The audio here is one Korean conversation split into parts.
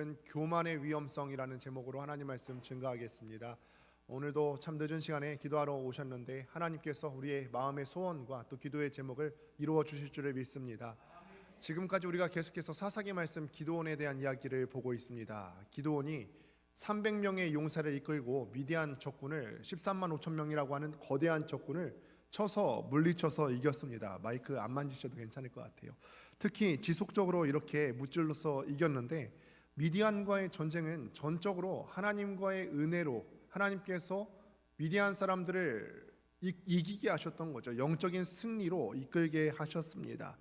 주시는 교만의 위험성이라는 제목으로 하나님 말씀 증거하겠습니다. 오늘도 참 늦은 시간에 기도하러 오셨는데 하나님께서 우리의 마음의 소원과 또 기도의 제목을 이루어 주실 줄을 믿습니다. 지금까지 우리가 계속해서 사사기 말씀 기드온에 대한 이야기를 보고 있습니다. 기드온이 300명의 용사를 이끌고 미디안 적군을 13만 5천 명이라고 하는 거대한 적군을 쳐서 물리쳐서 이겼습니다. 마이크 안 만지셔도 괜찮을 것 같아요. 특히 지속적으로 이렇게 무찔러서 이겼는데 미디안과의 전쟁은 전적으로 하나님과의 은혜로 하나님께서 미디안 사람들을 이기게 하셨던 거죠. 영적인 승리로 이끌게 하셨습니다.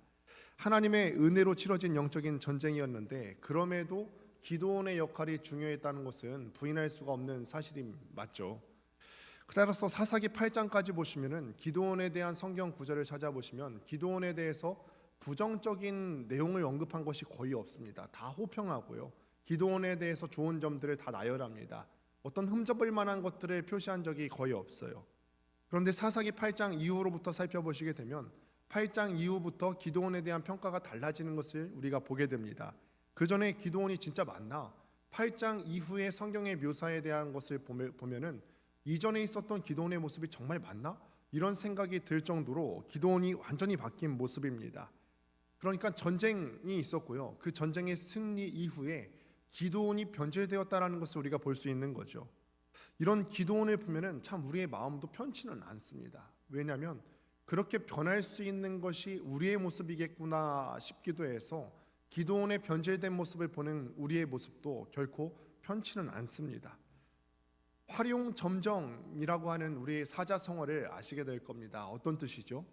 하나님의 은혜로 치러진 영적인 전쟁이었는데 그럼에도 기드온의 역할이 중요했다는 것은 부인할 수가 없는 사실이 맞죠. 따라서 사사기 8장까지 보시면은 기드온에 대한 성경 구절을 찾아보시면 기드온에 대해서 부정적인 내용을 언급한 것이 거의 없습니다. 다 호평하고요. 기드온에 대해서 좋은 점들을 다 나열합니다. 어떤 흠잡을 만한 것들을 표시한 적이 거의 없어요. 그런데 사사기 8장 이후로부터 살펴보시게 되면 8장 이후부터 기드온에 대한 평가가 달라지는 것을 우리가 보게 됩니다. 그 전에 기드온이 진짜 맞나? 8장 이후의 성경의 묘사에 대한 것을 보면은 이전에 있었던 기드온의 모습이 정말 맞나? 이런 생각이 들 정도로 기드온이 완전히 바뀐 모습입니다. 그러니까 전쟁이 있었고요. 그 전쟁의 승리 이후에 기드온이 변질되었다라는 것을 우리가 볼 수 있는 거죠. 이런 기드온을 보면은 참 우리의 마음도 편치는 않습니다. 왜냐하면 그렇게 변할 수 있는 것이 우리의 모습이겠구나 싶기도 해서 기드온의 변질된 모습을 보는 우리의 모습도 결코 편치는 않습니다. 활용점정이라고 하는 우리의 사자성어를 아시게 될 겁니다. 어떤 뜻이죠?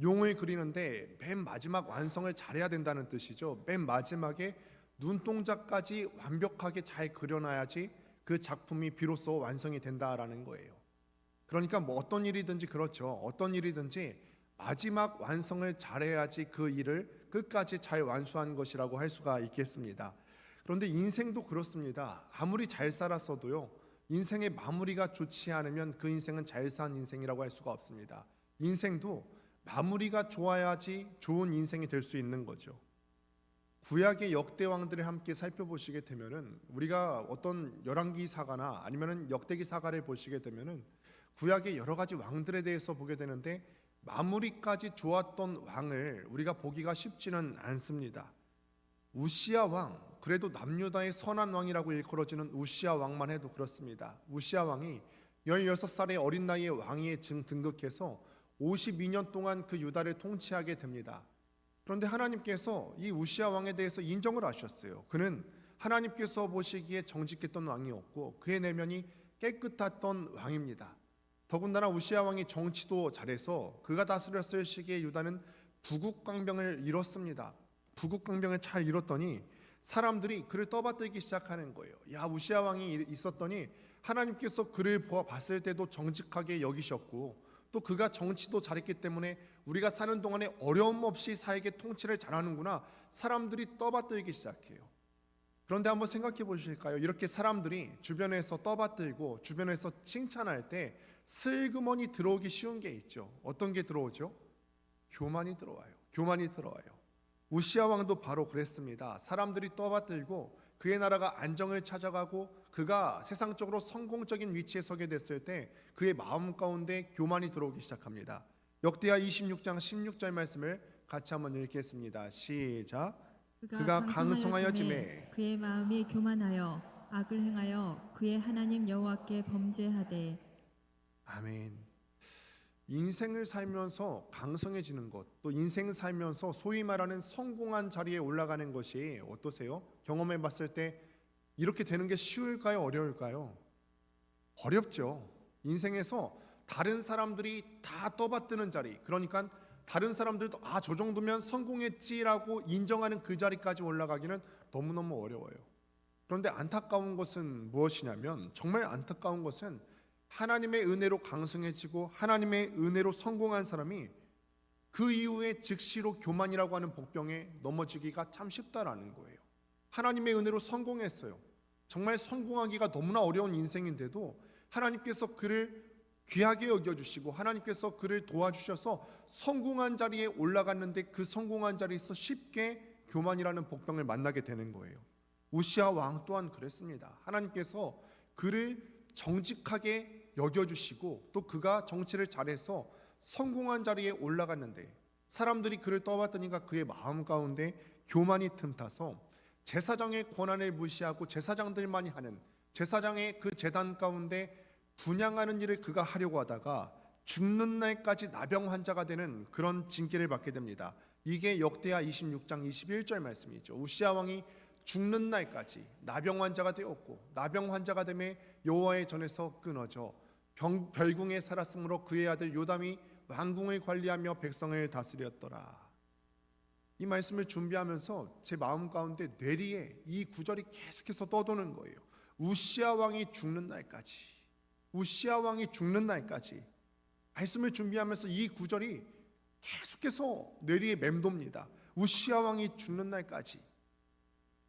용을 그리는데 맨 마지막 완성을 잘해야 된다는 뜻이죠. 맨 마지막에 눈동자까지 완벽하게 잘 그려놔야지 그 작품이 비로소 완성이 된다라는 거예요. 그러니까 뭐 어떤 일이든지 그렇죠. 어떤 일이든지 마지막 완성을 잘해야지 그 일을 끝까지 잘 완수한 것이라고 할 수가 있겠습니다. 그런데 인생도 그렇습니다. 아무리 잘 살았어도요, 인생의 마무리가 좋지 않으면 그 인생은 잘 산 인생이라고 할 수가 없습니다. 인생도 마무리가 좋아야지 좋은 인생이 될 수 있는 거죠. 구약의 역대 왕들을 함께 살펴보시게 되면은 우리가 어떤 열왕기사가나 아니면은 역대기사가를 보시게 되면은 구약의 여러 가지 왕들에 대해서 보게 되는데 마무리까지 좋았던 왕을 우리가 보기가 쉽지는 않습니다. 우시야 왕, 그래도 남유다의 선한 왕이라고 일컬어지는 우시야 왕만 해도 그렇습니다. 우시야 왕이 16살의 어린 나이에 왕위에 등극해서 52년 동안 그 유다를 통치하게 됩니다. 그런데 하나님께서 이 우시야 왕에 대해서 인정을 하셨어요. 그는 하나님께서 보시기에 정직했던 왕이었고 그의 내면이 깨끗했던 왕입니다. 더군다나 우시야 왕이 정치도 잘해서 그가 다스렸을 시기에 유다는 부국강병을 이뤘습니다. 부국강병을 잘 이뤘더니 사람들이 그를 떠받들기 시작하는 거예요. 야, 우시야 왕이 있었더니 하나님께서 그를 봤을 때도 정직하게 여기셨고 또 그가 정치도 잘했기 때문에 우리가 사는 동안에 어려움 없이 살게 통치를 잘하는구나. 사람들이 떠받들기 시작해요. 그런데 한번 생각해 보실까요? 이렇게 사람들이 주변에서 떠받들고 주변에서 칭찬할 때 슬그머니 들어오기 쉬운 게 있죠. 어떤 게 들어오죠? 교만이 들어와요. 교만이 들어와요. 우시야 왕도 바로 그랬습니다. 사람들이 떠받들고 그의 나라가 안정을 찾아가고 그가 세상적으로 성공적인 위치에 서게 됐을 때 그의 마음 가운데 교만이 들어오기 시작합니다. 역대하 26장 16절 말씀을 같이 한번 읽겠습니다. 시작. 그가 강성하여짐에 그의 마음이 교만하여 악을 행하여 그의 하나님 여호와께 범죄하되. 아멘. 인생을 살면서 강성해지는 것, 또 인생을 살면서 소위 말하는 성공한 자리에 올라가는 것이 어떠세요? 경험해 봤을 때 이렇게 되는 게 쉬울까요? 어려울까요? 어렵죠. 인생에서 다른 사람들이 다 떠받드는 자리, 그러니까 다른 사람들도 저 정도면 성공했지라고 인정하는 그 자리까지 올라가기는 너무너무 어려워요. 그런데 안타까운 것은 무엇이냐면, 정말 안타까운 것은 하나님의 은혜로 강성해지고 하나님의 은혜로 성공한 사람이 그 이후에 즉시로 교만이라고 하는 복병에 넘어지기가 참 쉽다라는 거예요. 하나님의 은혜로 성공했어요. 정말 성공하기가 너무나 어려운 인생인데도 하나님께서 그를 귀하게 여겨주시고 하나님께서 그를 도와주셔서 성공한 자리에 올라갔는데 그 성공한 자리에서 쉽게 교만이라는 복병을 만나게 되는 거예요. 우시아 왕 또한 그랬습니다. 하나님께서 그를 정직하게 여겨주시고 또 그가 정치를 잘해서 성공한 자리에 올라갔는데 사람들이 그를 떠받드니까 그의 마음 가운데 교만이 틈타서 제사장의 권한을 무시하고 제사장들만이 하는 제사장의 그 제단 가운데 분향하는 일을 그가 하려고 하다가 죽는 날까지 나병 환자가 되는 그런 징계를 받게 됩니다. 이게 역대하 26장 21절 말씀이죠. 우시아 왕이 죽는 날까지 나병 환자가 되었고 나병 환자가 되매 여호와의 전에서 끊어져 별궁에 살았으므로 그의 아들 요담이 왕궁을 관리하며 백성을 다스렸더라. 이 말씀을 준비하면서 제 마음 가운데 뇌리에 이 구절이 계속해서 떠도는 거예요. 우시아 왕이 죽는 날까지, 우시아 왕이 죽는 날까지. 말씀을 준비하면서 이 구절이 계속해서 뇌리에 맴돕니다. 우시아 왕이 죽는 날까지.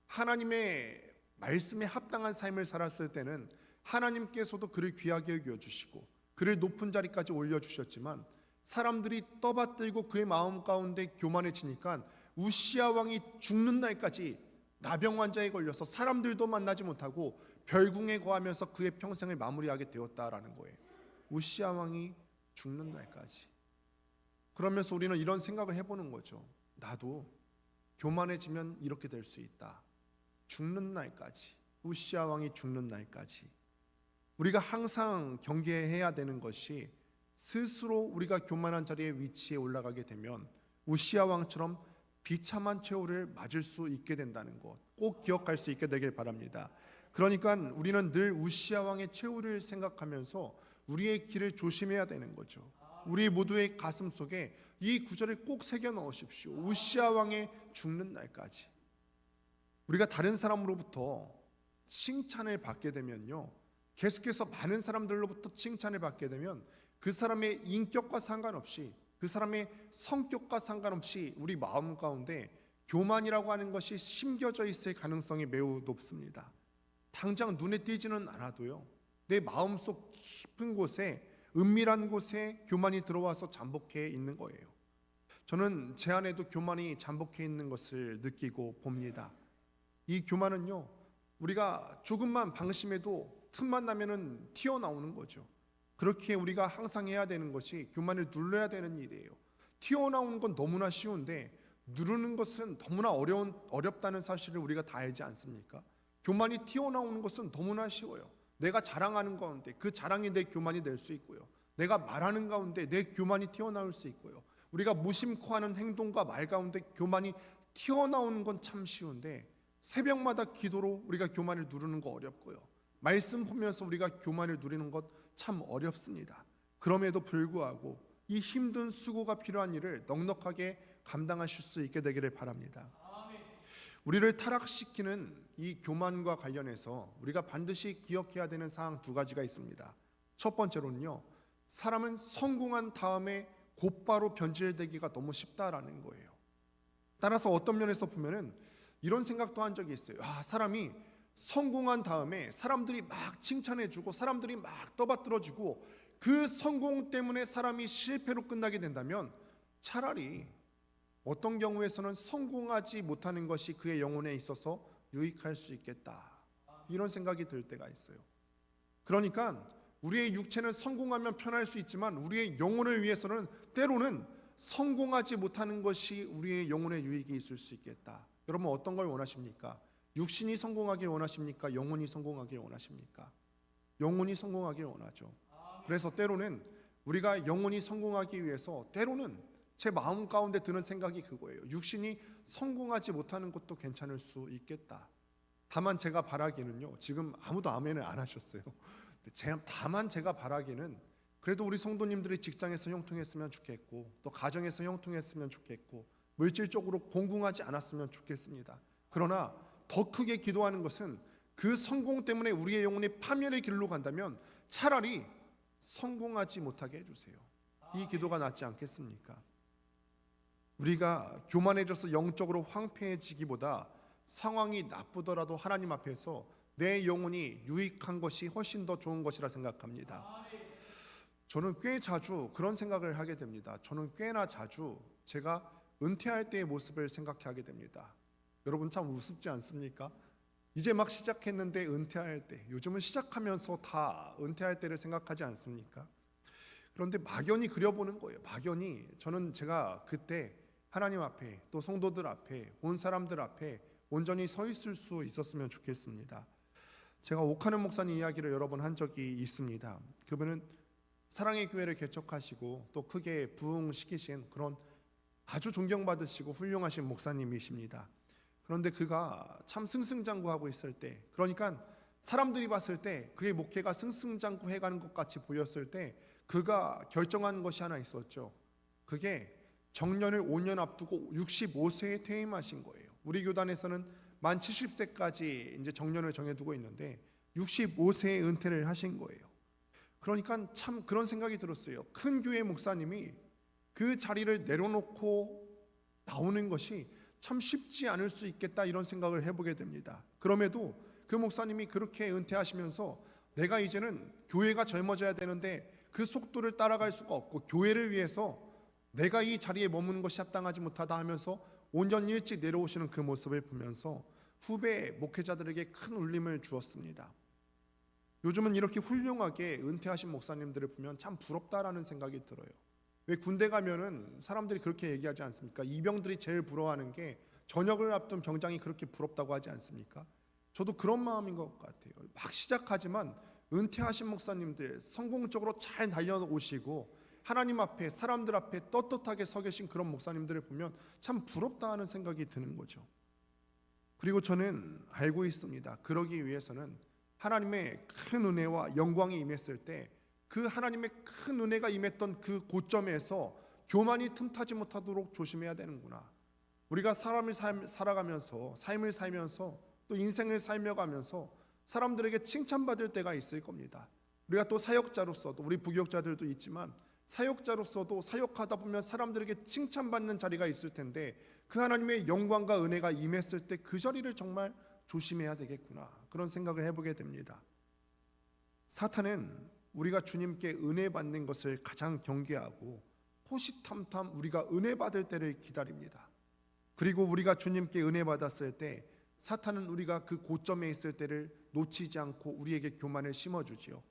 하나님의 말씀에 합당한 삶을 살았을 때는 하나님께서도 그를 귀하게 여겨주시고 그를 높은 자리까지 올려주셨지만 사람들이 떠받들고 그의 마음 가운데 교만해지니까 우시아 왕이 죽는 날까지 나병 환자에 걸려서 사람들도 만나지 못하고 별궁에 거하면서 그의 평생을 마무리하게 되었다라는 거예요. 우시아 왕이 죽는 날까지. 그러면서 우리는 이런 생각을 해보는 거죠. 나도 교만해지면 이렇게 될 수 있다. 죽는 날까지. 우시아 왕이 죽는 날까지. 우리가 항상 경계해야 되는 것이 스스로 우리가 교만한 자리에 위치에 올라가게 되면 우시아 왕처럼 비참한 최후를 맞을 수 있게 된다는 것 꼭 기억할 수 있게 되길 바랍니다. 그러니까 우리는 늘 우시아 왕의 최후를 생각하면서 우리의 길을 조심해야 되는 거죠. 우리 모두의 가슴 속에 이 구절을 꼭 새겨 넣으십시오. 우시아 왕의 죽는 날까지. 우리가 다른 사람으로부터 칭찬을 받게 되면요, 계속해서 많은 사람들로부터 칭찬을 받게 되면 그 사람의 인격과 상관없이, 그 사람의 성격과 상관없이 우리 마음 가운데 교만이라고 하는 것이 심겨져 있을 가능성이 매우 높습니다. 당장 눈에 띄지는 않아도요, 내 마음속 깊은 곳에, 은밀한 곳에 교만이 들어와서 잠복해 있는 거예요. 저는 제 안에도 교만이 잠복해 있는 것을 느끼고 봅니다. 이 교만은요, 우리가 조금만 방심해도 틈만 나면은 튀어나오는 거죠. 그렇게 우리가 항상 해야 되는 것이 교만을 눌러야 되는 일이에요. 튀어나오는 건 너무나 쉬운데 누르는 것은 너무나 어렵다는 사실을 우리가 다 알지 않습니까? 교만이 튀어나오는 것은 너무나 쉬워요. 내가 자랑하는 가운데 그 자랑이 내 교만이 될 수 있고요. 내가 말하는 가운데 내 교만이 튀어나올 수 있고요. 우리가 무심코 하는 행동과 말 가운데 교만이 튀어나오는 건 참 쉬운데 새벽마다 기도로 우리가 교만을 누르는 거 어렵고요. 말씀 보면서 우리가 교만을 누리는 것 참 어렵습니다. 그럼에도 불구하고 이 힘든 수고가 필요한 일을 넉넉하게 감당하실 수 있게 되기를 바랍니다. 우리를 타락시키는 이 교만과 관련해서 우리가 반드시 기억해야 되는 사항 두 가지가 있습니다. 첫 번째로는요, 사람은 성공한 다음에 곧바로 변질되기가 너무 쉽다라는 거예요. 따라서 어떤 면에서 보면은 이런 생각도 한 적이 있어요. 사람이 성공한 다음에 사람들이 막 칭찬해주고 사람들이 막 떠받들어주고 그 성공 때문에 사람이 실패로 끝나게 된다면 차라리 어떤 경우에서는 성공하지 못하는 것이 그의 영혼에 있어서 유익할 수 있겠다, 이런 생각이 들 때가 있어요. 그러니까 우리의 육체는 성공하면 편할 수 있지만 우리의 영혼을 위해서는 때로는 성공하지 못하는 것이 우리의 영혼의 유익이 있을 수 있겠다. 여러분 어떤 걸 원하십니까? 육신이 성공하길 원하십니까? 영혼이 성공하길 원하십니까? 영혼이 성공하길 원하죠. 그래서 때로는 우리가 영혼이 성공하기 위해서 때로는 제 마음 가운데 드는 생각이 그거예요. 육신이 성공하지 못하는 것도 괜찮을 수 있겠다. 다만 제가 바라기는요, 지금 아무도 아멘을 안 하셨어요. 다만 제가 바라기는 그래도 우리 성도님들이 직장에서 형통했으면 좋겠고 또 가정에서 형통했으면 좋겠고 물질적으로 공궁하지 않았으면 좋겠습니다. 그러나 더 크게 기도하는 것은 그 성공 때문에 우리의 영혼이 파멸의 길로 간다면 차라리 성공하지 못하게 해주세요. 이 기도가 낫지 않겠습니까? 우리가 교만해져서 영적으로 황폐해지기보다 상황이 나쁘더라도 하나님 앞에서 내 영혼이 유익한 것이 훨씬 더 좋은 것이라 생각합니다. 저는 꽤 자주 그런 생각을 하게 됩니다. 저는 꽤나 자주 제가 은퇴할 때의 모습을 생각하게 됩니다. 여러분 참 우습지 않습니까? 이제 막 시작했는데 은퇴할 때, 요즘은 시작하면서 다 은퇴할 때를 생각하지 않습니까? 그런데 막연히 그려보는 거예요. 막연히 제가 그때 하나님 앞에 또 성도들 앞에 온 사람들 앞에 온전히 서 있을 수 있었으면 좋겠습니다. 제가 옥하는 목사님 이야기를 여러 번 한 적이 있습니다. 그분은 사랑의 교회를 개척하시고 또 크게 부흥시키신 그런 아주 존경받으시고 훌륭하신 목사님이십니다. 그런데 그가 참 승승장구하고 있을 때, 그러니까 사람들이 봤을 때 그의 목회가 승승장구해가는 것 같이 보였을 때 그가 결정한 것이 하나 있었죠. 그게 정년을 5년 앞두고 65세에 퇴임하신 거예요. 우리 교단에서는 만 70세까지 이제 정년을 정해두고 있는데 65세에 은퇴를 하신 거예요. 그러니까 참 그런 생각이 들었어요. 큰 교회 목사님이 그 자리를 내려놓고 나오는 것이 참 쉽지 않을 수 있겠다, 이런 생각을 해보게 됩니다. 그럼에도 그 목사님이 그렇게 은퇴하시면서 내가 이제는 교회가 젊어져야 되는데 그 속도를 따라갈 수가 없고 교회를 위해서 내가 이 자리에 머무는 것이 합당하지 못하다 하면서 온전히 일찍 내려오시는 그 모습을 보면서 후배 목회자들에게 큰 울림을 주었습니다. 요즘은 이렇게 훌륭하게 은퇴하신 목사님들을 보면 참 부럽다라는 생각이 들어요. 왜 군대 가면은 사람들이 그렇게 얘기하지 않습니까? 이병들이 제일 부러워하는 게 전역을 앞둔 병장이 그렇게 부럽다고 하지 않습니까? 저도 그런 마음인 것 같아요. 막 시작하지만 은퇴하신 목사님들 성공적으로 잘 달려오시고 하나님 앞에 사람들 앞에 떳떳하게 서 계신 그런 목사님들을 보면 참 부럽다 하는 생각이 드는 거죠. 그리고 저는 알고 있습니다. 그러기 위해서는 하나님의 큰 은혜와 영광이 임했을 때 그 하나님의 큰 은혜가 임했던 그 고점에서 교만이 틈타지 못하도록 조심해야 되는구나. 우리가 삶을 살면서 또 인생을 살며가면서 사람들에게 칭찬받을 때가 있을 겁니다. 우리가 또 사역자로서도, 우리 부교육자들도 있지만 사역자로서도 사역하다 보면 사람들에게 칭찬받는 자리가 있을 텐데 그 하나님의 영광과 은혜가 임했을 때 그 자리를 정말 조심해야 되겠구나, 그런 생각을 해보게 됩니다. 사탄은 우리가 주님께 은혜 받는 것을 가장 경계하고 호시탐탐 우리가 은혜 받을 때를 기다립니다. 그리고 우리가 주님께 은혜 받았을 때 사탄은 우리가 그 고점에 있을 때를 놓치지 않고 우리에게 교만을 심어주지요.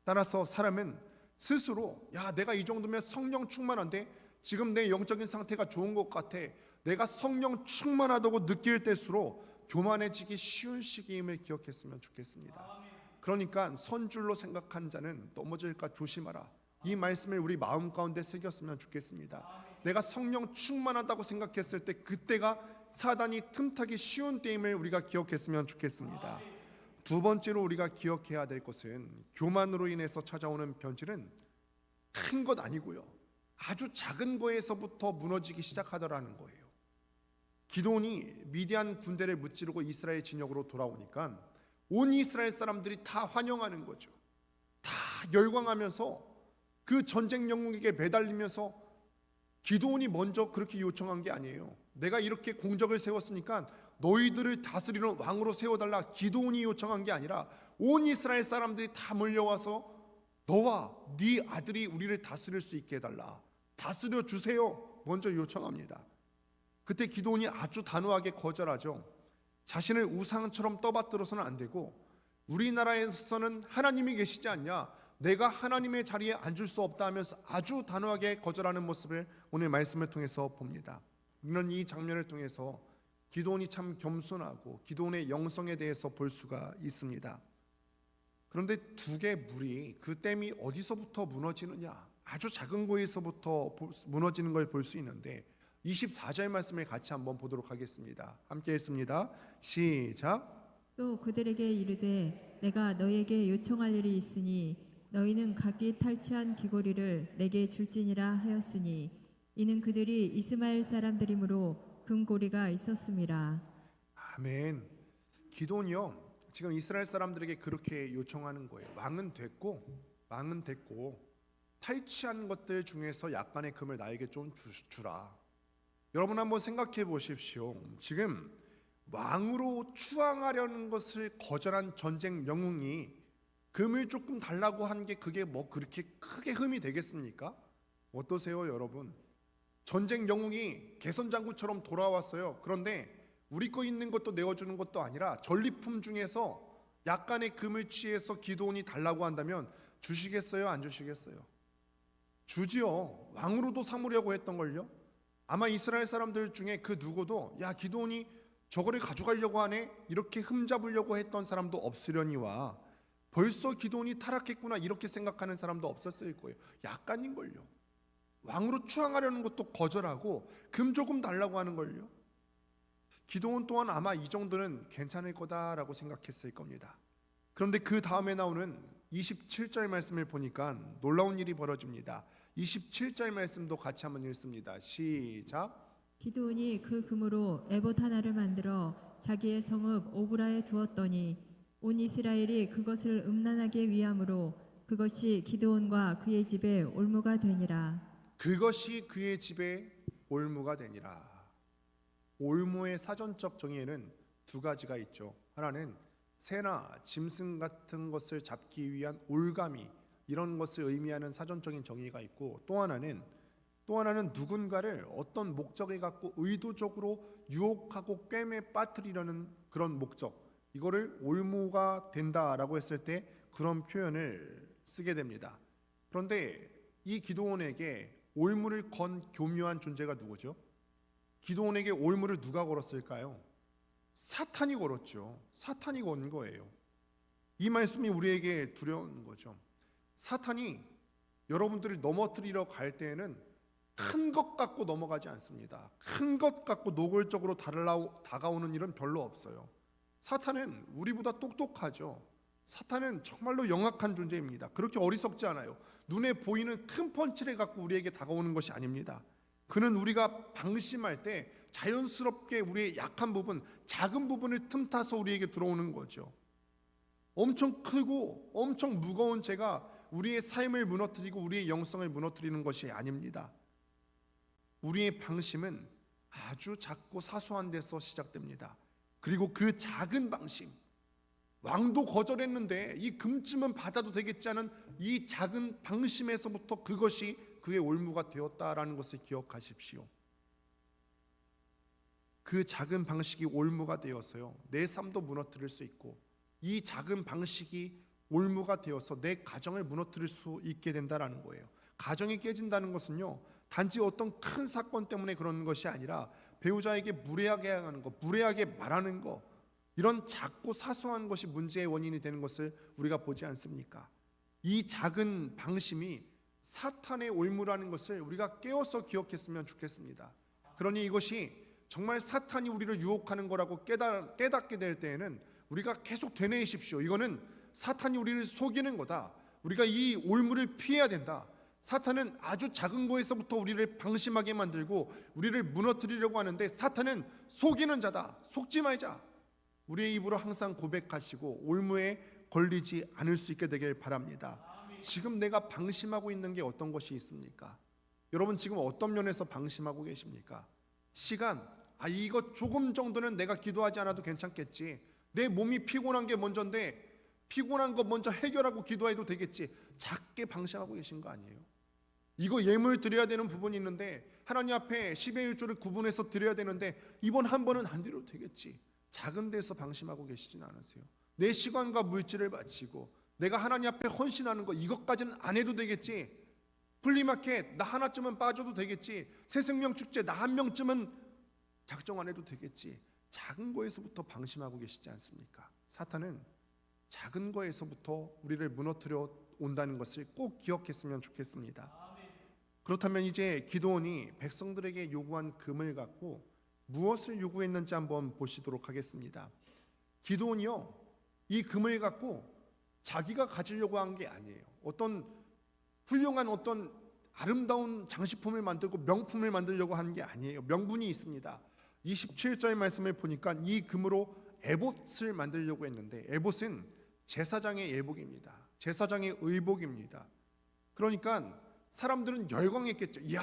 따라서 사람은 스스로 내가 이 정도면 성령 충만한데 지금 내 영적인 상태가 좋은 것 같아, 내가 성령 충만하다고 느낄 때수록 교만해지기 쉬운 시기임을 기억했으면 좋겠습니다. 그러니까 선줄로 생각한 자는 넘어질까 조심하라, 이 말씀을 우리 마음 가운데 새겼으면 좋겠습니다. 내가 성령 충만하다고 생각했을 때 그때가 사단이 틈타기 쉬운 때임을 우리가 기억했으면 좋겠습니다. 두 번째로 우리가 기억해야 될 것은 교만으로 인해서 찾아오는 변질은 큰 것 아니고요, 아주 작은 거에서부터 무너지기 시작하더라는 거예요. 기드온이 미디안 군대를 무찌르고 이스라엘 진영으로 돌아오니까 온 이스라엘 사람들이 다 환영하는 거죠. 다 열광하면서 그 전쟁 영웅에게 매달리면서 기드온이 먼저 그렇게 요청한 게 아니에요. 내가 이렇게 공적을 세웠으니까 너희들을 다스리는 왕으로 세워달라, 기드온이 요청한 게 아니라 온 이스라엘 사람들이 다 몰려와서 너와 네 아들이 우리를 다스릴 수 있게 해달라, 다스려 주세요, 먼저 요청합니다. 그때 기드온이 아주 단호하게 거절하죠. 자신을 우상처럼 떠받들어서는 안 되고 우리나라에서는 하나님이 계시지 않냐, 내가 하나님의 자리에 앉을 수 없다 하면서 아주 단호하게 거절하는 모습을 오늘 말씀을 통해서 봅니다. 우리는 이 장면을 통해서 기드온이 참 겸손하고 기드온의 영성에 대해서 볼 수가 있습니다. 그런데 두 개의 물이 그 댐이 어디서부터 무너지느냐, 아주 작은 곳에서부터 무너지는 걸 볼 수 있는데 24절 말씀을 같이 한번 보도록 하겠습니다. 함께 읽습니다. 시작. 또 그들에게 이르되 내가 너희에게 요청할 일이 있으니 너희는 각기 탈취한 귀고리를 내게 줄지니라 하였으니 이는 그들이 이스마엘 사람들이므로 금고리가 있었음이라. 아멘. 기드온이요, 지금 이스라엘 사람들에게 그렇게 요청하는 거예요. 왕은 됐고 탈취한 것들 중에서 약간의 금을 나에게 좀 주라. 여러분 한번 생각해 보십시오. 지금 왕으로 추앙하려는 것을 거절한 전쟁 영웅이 금을 조금 달라고 한 게 그게 뭐 그렇게 크게 흠이 되겠습니까? 어떠세요, 여러분? 전쟁 영웅이 개선장구처럼 돌아왔어요. 그런데 우리 거 있는 것도 내어주는 것도 아니라 전리품 중에서 약간의 금을 취해서 기드온이 달라고 한다면 주시겠어요? 안 주시겠어요? 주지요. 왕으로도 삼으려고 했던걸요. 아마 이스라엘 사람들 중에 그 누구도 야 기드온이 저거를 가져가려고 하네 이렇게 흠잡으려고 했던 사람도 없으려니와 벌써 기드온이 타락했구나 이렇게 생각하는 사람도 없었을 거예요. 약간인걸요. 왕으로 추앙하려는 것도 거절하고 금 조금 달라고 하는 걸요. 기드온 또한 아마 이 정도는 괜찮을 거다라고 생각했을 겁니다. 그런데 그 다음에 나오는 27절 말씀을 보니까 놀라운 일이 벌어집니다. 27절 말씀도 같이 한번 읽습니다. 시작. 기드온이 그 금으로 에봇 하나를 만들어 자기의 성읍 오브라에 두었더니 온 이스라엘이 그것을 음란하게 위함으로 그것이 기드온과 그의 집에 올무가 되니라. 그것이 그의 집에 올무가 되니라. 올무의 사전적 정의에는 두 가지가 있죠. 하나는 새나 짐승 같은 것을 잡기 위한 올가미 이런 것을 의미하는 사전적인 정의가 있고 또 하나는 누군가를 어떤 목적을 갖고 의도적으로 유혹하고 꿰매 빠뜨리려는 그런 목적 이거를 올무가 된다라고 했을 때 그런 표현을 쓰게 됩니다. 그런데 이 기드온에게 올무를 건 교묘한 존재가 누구죠? 기드온에게 올무를 누가 걸었을까요? 사탄이 걸었죠. 사탄이 건 거예요. 이 말씀이 우리에게 두려운 거죠. 사탄이 여러분들을 넘어뜨리러 갈 때에는 큰 것 갖고 넘어가지 않습니다. 큰 것 갖고 노골적으로 다가오는 일은 별로 없어요. 사탄은 우리보다 똑똑하죠. 사탄은 정말로 영악한 존재입니다. 그렇게 어리석지 않아요. 눈에 보이는 큰 펀치를 갖고 우리에게 다가오는 것이 아닙니다. 그는 우리가 방심할 때 자연스럽게 우리의 약한 부분, 작은 부분을 틈타서 우리에게 들어오는 거죠. 엄청 크고 엄청 무거운 죄가 우리의 삶을 무너뜨리고 우리의 영성을 무너뜨리는 것이 아닙니다. 우리의 방심은 아주 작고 사소한 데서 시작됩니다. 그리고 그 작은 방심, 왕도 거절했는데 이 금쯤은 받아도 되겠지 하는 이 작은 방심에서부터 그것이 그의 올무가 되었다라는 것을 기억하십시오. 그 작은 방식이 올무가 되어서요 내 삶도 무너뜨릴 수 있고 이 작은 방식이 올무가 되어서 내 가정을 무너뜨릴 수 있게 된다라는 거예요. 가정이 깨진다는 것은요 단지 어떤 큰 사건 때문에 그런 것이 아니라 배우자에게 무례하게 하는 것, 무례하게 말하는 것 이런 작고 사소한 것이 문제의 원인이 되는 것을 우리가 보지 않습니까? 이 작은 방심이 사탄의 올무라는 것을 우리가 깨어서 기억했으면 좋겠습니다. 그러니 이것이 정말 사탄이 우리를 유혹하는 거라고 깨닫게 될 때에는 우리가 계속 되뇌이십시오. 이거는 사탄이 우리를 속이는 거다. 우리가 이 올무를 피해야 된다. 사탄은 아주 작은 거에서부터 우리를 방심하게 만들고 우리를 무너뜨리려고 하는데 사탄은 속이는 자다. 속지 말자. 우리의 입으로 항상 고백하시고 올무에 걸리지 않을 수 있게 되길 바랍니다. 지금 내가 방심하고 있는 게 어떤 것이 있습니까? 여러분 지금 어떤 면에서 방심하고 계십니까? 시간, 이거 조금 정도는 내가 기도하지 않아도 괜찮겠지. 내 몸이 피곤한 게 먼저인데 피곤한 거 먼저 해결하고 기도해도 되겠지. 작게 방심하고 계신 거 아니에요? 이거 예물 드려야 되는 부분이 있는데 하나님 앞에 10의 1조를 구분해서 드려야 되는데 이번 한 번은 안 드려도 되겠지. 작은 데서 방심하고 계시진 않으세요? 내 시간과 물질을 바치고 내가 하나님 앞에 헌신하는 거 이것까지는 안 해도 되겠지. 플리마켓 나 하나쯤은 빠져도 되겠지. 새생명축제 나 한 명쯤은 작정 안 해도 되겠지. 작은 거에서부터 방심하고 계시지 않습니까? 사탄은 작은 거에서부터 우리를 무너뜨려 온다는 것을 꼭 기억했으면 좋겠습니다. 그렇다면 이제 기드온이 백성들에게 요구한 금을 갖고 무엇을 요구했는지 한번 보시도록 하겠습니다. 기드온이요 이 금을 갖고 자기가 가지려고 한 게 아니에요. 어떤 훌륭한 어떤 아름다운 장식품을 만들고 명품을 만들려고 한 게 아니에요. 명분이 있습니다. 27절 말씀을 보니까 이 금으로 에봇을 만들려고 했는데 에봇은 제사장의 예복입니다. 제사장의 의복입니다. 그러니까 사람들은 열광했겠죠. 이야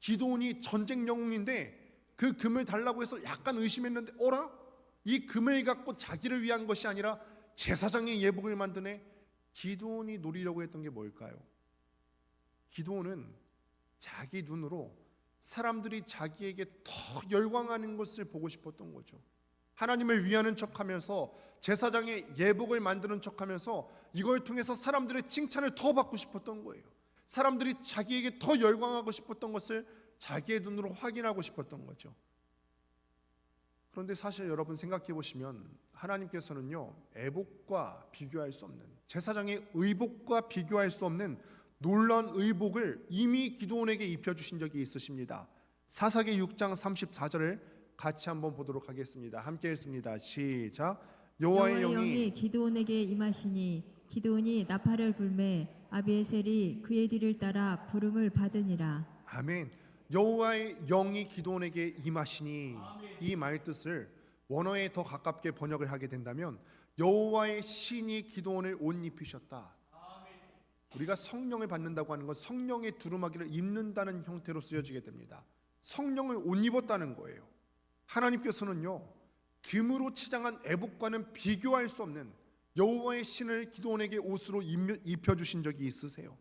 기드온이 전쟁 영웅인데 그 금을 달라고 해서 약간 의심했는데 어라? 이 금을 갖고 자기를 위한 것이 아니라 제사장의 예복을 만드네. 기드온이 노리려고 했던 게 뭘까요? 기드온은 자기 눈으로 사람들이 자기에게 더 열광하는 것을 보고 싶었던 거죠. 하나님을 위하는 척하면서 제사장의 예복을 만드는 척하면서 이걸 통해서 사람들의 칭찬을 더 받고 싶었던 거예요. 사람들이 자기에게 더 열광하고 싶었던 것을 자기의 눈으로 확인하고 싶었던 거죠. 그런데 사실 여러분 생각해 보시면 하나님께서는요, 애복과 비교할 수 없는, 제사장의 의복과 비교할 수 없는 놀라운 의복을 이미 기드온에게 입혀주신 적이 있으십니다. 사사기 6장 34절을 같이 한번 보도록 하겠습니다. 함께 읽습니다. 시작. 여호와의 영이 기드온에게 임하시니 기드온이 나팔을 불매 아비에셀이 그의 뒤를 따라 부름을 받으니라. 아멘. 여호와의 영이 기드온에게 임하시니, 이 말 뜻을 원어에 더 가깝게 번역을 하게 된다면 여호와의 신이 기드온을 옷 입히셨다. 우리가 성령을 받는다고 하는 건 성령의 두루마기를 입는다는 형태로 쓰여지게 됩니다. 성령을 옷 입었다는 거예요. 하나님께서는요, 금으로 치장한 애복과는 비교할 수 없는 여호와의 신을 기드온에게 옷으로 입혀주신 적이 있으세요.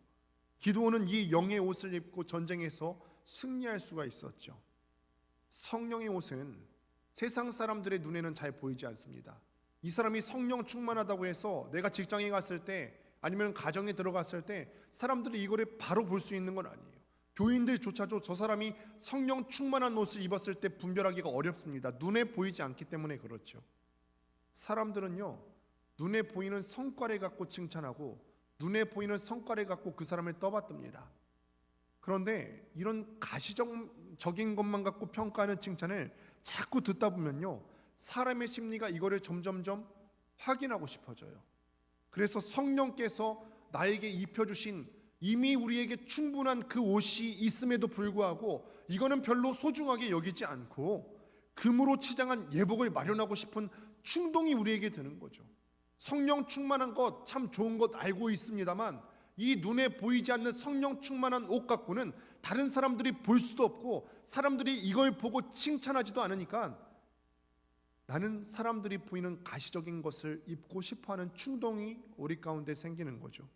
기드온은 이 영의 옷을 입고 전쟁에서 승리할 수가 있었죠. 성령의 옷은 세상 사람들의 눈에는 잘 보이지 않습니다. 이 사람이 성령 충만하다고 해서 내가 직장에 갔을 때 아니면 가정에 들어갔을 때 사람들이 이거를 바로 볼 수 있는 건 아니에요. 교인들조차도 저 사람이 성령 충만한 옷을 입었을 때 분별하기가 어렵습니다. 눈에 보이지 않기 때문에 그렇죠. 사람들은요, 눈에 보이는 성과를 갖고 칭찬하고 눈에 보이는 성과를 갖고 그 사람을 떠받듭니다. 그런데 이런 가시적인 것만 갖고 평가하는 칭찬을 자꾸 듣다 보면요, 사람의 심리가 이거를 점점점 확인하고 싶어져요. 그래서 성령께서 나에게 입혀주신 이미 우리에게 충분한 그 옷이 있음에도 불구하고 이거는 별로 소중하게 여기지 않고 금으로 치장한 예복을 마련하고 싶은 충동이 우리에게 드는 거죠. 성령 충만한 것 참 좋은 것 알고 있습니다만 이 눈에 보이지 않는 성령 충만한 옷 갖고는 다른 사람들이 볼 수도 없고 사람들이 이걸 보고 칭찬하지도 않으니까 나는 사람들이 보이는 가시적인 것을 입고 싶어하는 충동이 우리 가운데 생기는 거죠.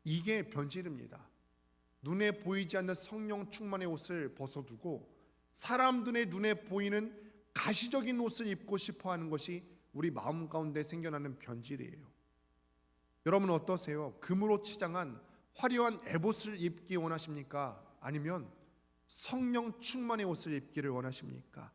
이게 변질입니다. 눈에 보이지 않는 성령 충만의 옷을 벗어두고 사람들의 눈에 보이는 가시적인 옷을 입고 싶어하는 것이 우리 마음 가운데 생겨나는 변질이에요. 여러분 어떠세요? 금으로 치장한 화려한 에봇을 입기 원하십니까? 아니면 성령 충만의 옷을 입기를 원하십니까?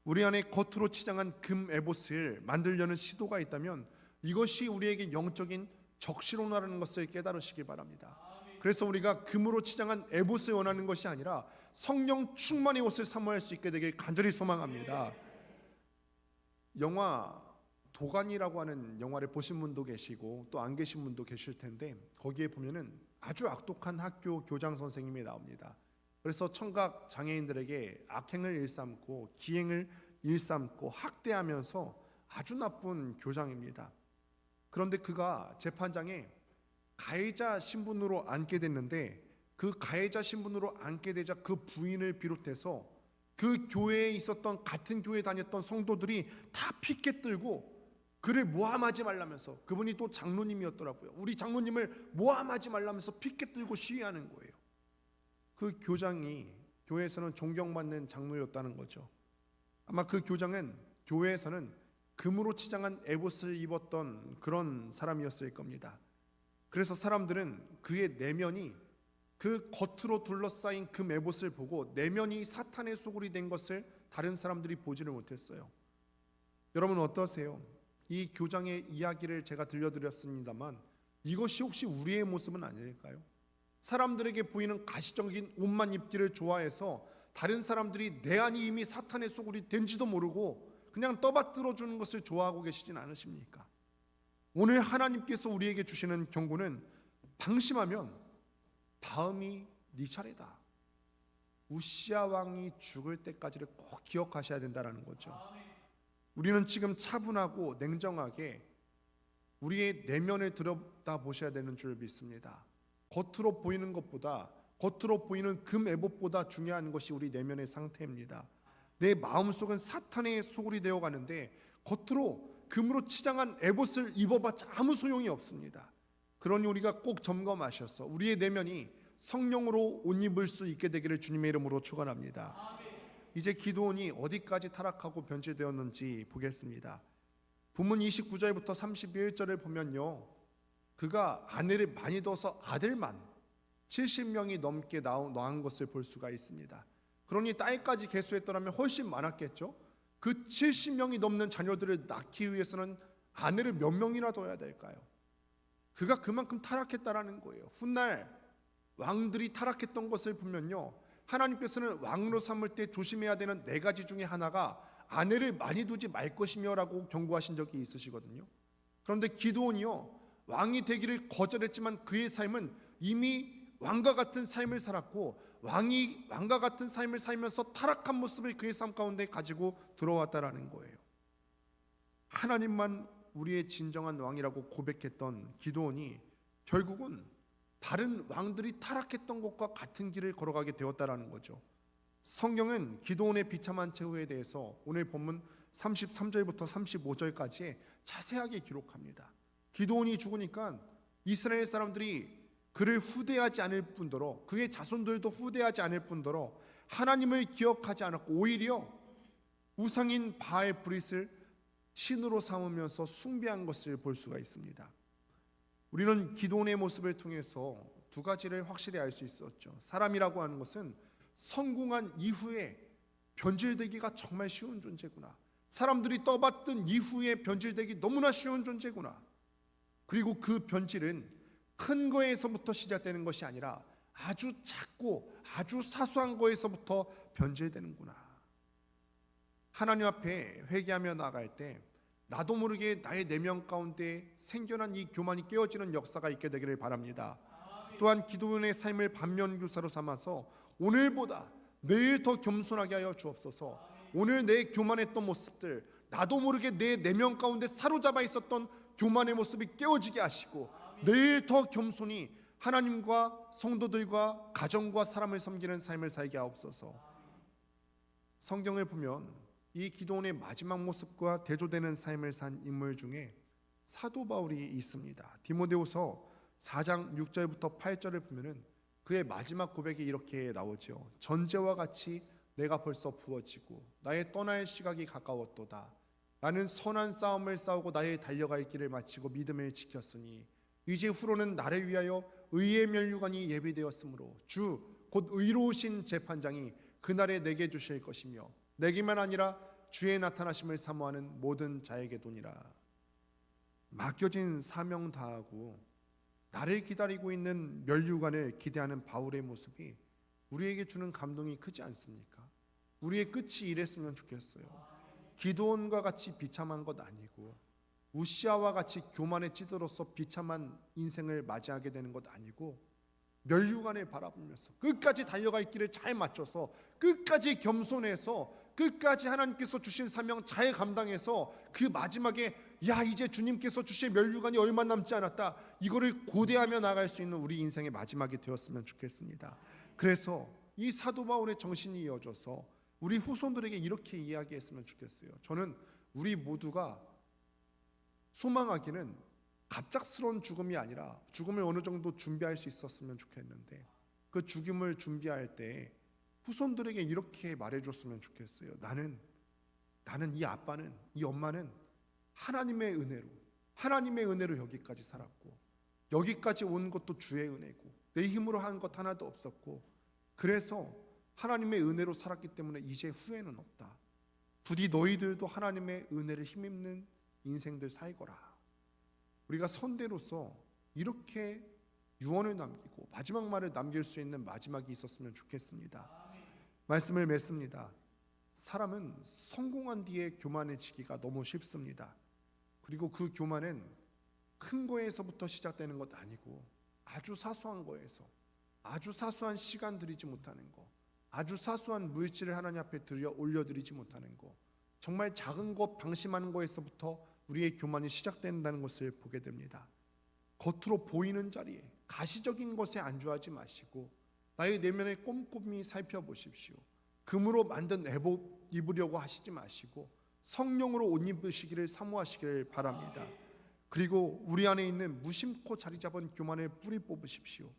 우리 안에 겉으로 치장한 금 에봇을 만들려는 시도가 있다면 이것이 우리에게 영적인 적시론화라는 것을 깨달으시기 바랍니다. 그래서 우리가 금으로 치장한 에봇을 원하는 것이 아니라 성령 충만의 옷을 사모할 수 있게 되길 간절히 소망합니다. 영화 도가니라고 하는 영화를 보신 분도 계시고 또 안 계신 분도 계실 텐데 거기에 보면은 아주 악독한 학교 교장 선생님이 나옵니다. 그래서 청각 장애인들에게 악행을 일삼고 기행을 일삼고 학대하면서 아주 나쁜 교장입니다. 그런데 그가 재판장에 가해자 신분으로 앉게 됐는데 그 가해자 신분으로 앉게 되자 그 부인을 비롯해서 그 교회에 있었던 같은 교회에 다녔던 성도들이 다 피켓 들고 그를 모함하지 말라면서, 그분이 또 장로님이었더라고요. 우리 장로님을 모함하지 말라면서 피켓 들고 시위하는 거예요. 그 교장이 교회에서는 존경받는 장로였다는 거죠. 아마 그 교장은 교회에서는 금으로 치장한 에봇을 입었던 그런 사람이었을 겁니다. 그래서 사람들은 그의 내면이 그 겉으로 둘러싸인 금 에봇을 보고 내면이 사탄의 소굴이 된 것을 다른 사람들이 보지를 못했어요. 여러분 어떠세요? 이 교장의 이야기를 제가 들려드렸습니다만 이것이 혹시 우리의 모습은 아닐까요? 사람들에게 보이는 가시적인 옷만 입기를 좋아해서 다른 사람들이 내 안이 이미 사탄의 소굴이 된지도 모르고 그냥 떠받들어 주는 것을 좋아하고 계시진 않으십니까? 오늘 하나님께서 우리에게 주시는 경고는 방심하면 다음이 네 차례다. 우시아 왕이 죽을 때까지를 꼭 기억하셔야 된다는 거죠. 우리는 지금 차분하고 냉정하게 우리의 내면을 들여다보셔야 되는 줄 믿습니다. 겉으로 보이는 것보다, 겉으로 보이는 금 에봇보다 중요한 것이 우리 내면의 상태입니다. 내 마음속은 사탄의 소굴이 되어가는데 겉으로 금으로 치장한 에봇을 입어봤자 아무 소용이 없습니다. 그러니 우리가 꼭 점검하셔서 우리의 내면이 성령으로 옷 입을 수 있게 되기를 주님의 이름으로 축원합니다. 이제 기드온이 어디까지 타락하고 변질되었는지 보겠습니다. 본문 29절부터 31절을 보면요, 그가 아내를 많이 둬서 아들만 70명이 넘게 낳은 것을 볼 수가 있습니다. 그러니 딸까지 계수했더라면 훨씬 많았겠죠. 그 70명이 넘는 자녀들을 낳기 위해서는 아내를 몇 명이나 둬야 될까요? 그가 그만큼 타락했다라는 거예요. 훗날 왕들이 타락했던 것을 보면요, 하나님께서는 왕으로 삼을 때 조심해야 되는 4가지 중에 하나가 아내를 많이 두지 말 것이며 라고 경고하신 적이 있으시거든요. 그런데 기드온이요, 왕이 되기를 거절했지만 그의 삶은 이미 왕과 같은 삶을 살았고, 왕이 왕과 같은 삶을 살면서 타락한 모습을 그의 삶 가운데 가지고 들어왔다라는 거예요. 하나님만 우리의 진정한 왕이라고 고백했던 기드온이 결국은 다른 왕들이 타락했던 것과 같은 길을 걸어가게 되었다라는 거죠. 성경은 기드온의 비참한 최후에 대해서 오늘 본문 33절부터 35절까지 자세하게 기록합니다. 기드온이 죽으니까 이스라엘 사람들이 그를 후대하지 않을 뿐더러 그의 자손들도 후대하지 않을 뿐더러 하나님을 기억하지 않았고 오히려 우상인 바알 브릿을 신으로 삼으면서 숭배한 것을 볼 수가 있습니다. 우리는 기드온의 모습을 통해서 2가지를 확실히 알 수 있었죠. 사람이라고 하는 것은 성공한 이후에 변질되기가 정말 쉬운 존재구나. 사람들이 떠받든 이후에 변질되기 너무나 쉬운 존재구나. 그리고 그 변질은 큰 거에서부터 시작되는 것이 아니라 아주 작고 아주 사소한 거에서부터 변질되는구나. 하나님 앞에 회개하며 나아갈 때 나도 모르게 나의 내면 가운데 생겨난 이 교만이 깨어지는 역사가 있게 되기를 바랍니다. 또한 기드온의 삶을 반면교사로 삼아서 오늘보다 내일 더 겸손하게 하여 주옵소서. 오늘 내 교만했던 모습들, 나도 모르게 내 내면 가운데 사로잡아 있었던 교만의 모습이 깨어지게 하시고 내일 더 겸손히 하나님과 성도들과 가정과 사람을 섬기는 삶을 살게 하옵소서. 성경을 보면 이 기드온의 마지막 모습과 대조되는 삶을 산 인물 중에 사도 바울이 있습니다. 디모데후서 4장 6절부터 8절을 보면은 그의 마지막 고백이 이렇게 나오죠. 전제와 같이 내가 벌써 부어지고 나의 떠날 시각이 가까웠도다. 나는 선한 싸움을 싸우고 나의 달려갈 길을 마치고 믿음을 지켰으니 이제 후로는 나를 위하여 의의 면류관이 예비되었으므로 주 곧 의로우신 재판장이 그날에 내게 주실 것이며 내게만 아니라 주의 나타나심을 사모하는 모든 자에게도니라. 맡겨진 사명 다하고 나를 기다리고 있는 면류관을 기대하는 바울의 모습이 우리에게 주는 감동이 크지 않습니까? 우리의 끝이 이랬으면 좋겠어요. 기드온과 같이 비참한 것 아니고 우시아와 같이 교만에 찌들어서 비참한 인생을 맞이하게 되는 것 아니고 면류관을 바라보면서 끝까지 달려갈 길을 잘 맞춰서 끝까지 겸손해서 끝까지 하나님께서 주신 사명 잘 감당해서 그 마지막에 야 이제 주님께서 주실 면류관이 얼마 남지 않았다, 이거를 고대하며 나갈 수 있는 우리 인생의 마지막이 되었으면 좋겠습니다. 그래서 이 사도 바울의 정신이 이어져서 우리 후손들에게 이렇게 이야기했으면 좋겠어요. 저는 우리 모두가 소망하기는 갑작스러운 죽음이 아니라 죽음을 어느 정도 준비할 수 있었으면 좋겠는데 그 죽음을 준비할 때 후손들에게 이렇게 말해줬으면 좋겠어요. 나는 이 아빠는, 이 엄마는 하나님의 은혜로 여기까지 살았고 여기까지 온 것도 주의 은혜고 내 힘으로 한 것 하나도 없었고 그래서 하나님의 은혜로 살았기 때문에 이제 후회는 없다. 부디 너희들도 하나님의 은혜를 힘입는 인생들 살거라. 우리가 선대로서 이렇게 유언을 남기고 마지막 말을 남길 수 있는 마지막이 있었으면 좋겠습니다. 말씀을 맺습니다. 사람은 성공한 뒤에 교만해지기가 너무 쉽습니다. 그리고 그 교만은 큰 거에서부터 시작되는 것 아니고 아주 사소한 거에서, 아주 사소한 시간 들이지 못하는 거, 아주 사소한 물질을 하나님 앞에 올려드리지 못하는 거, 정말 작은 것 방심하는 거에서부터 우리의 교만이 시작된다는 것을 보게 됩니다. 겉으로 보이는 자리에 가시적인 것에 안주하지 마시고 나의 내면을 꼼꼼히 살펴보십시오. 금으로 만든 애복 입으려고 하시지 마시고 성령으로 옷 입으시기를 사모하시기를 바랍니다. 그리고 우리 안에 있는 무심코 자리 잡은 교만을 뿌리 뽑으십시오.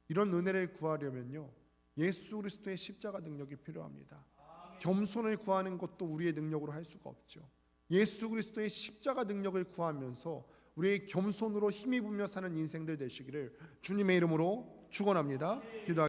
이런 은혜를 구하려면요, 예수 그리스도의 십자가 능력이 필요합니다. 겸손을 구하는 것도 우리의 능력으로 할 수가 없죠. 예수 그리스도의 십자가 능력을 구하면서 우리의 겸손으로 힘입으며 사는 인생들 되시기를 주님의 이름으로 축원합니다. 기도하겠습니다.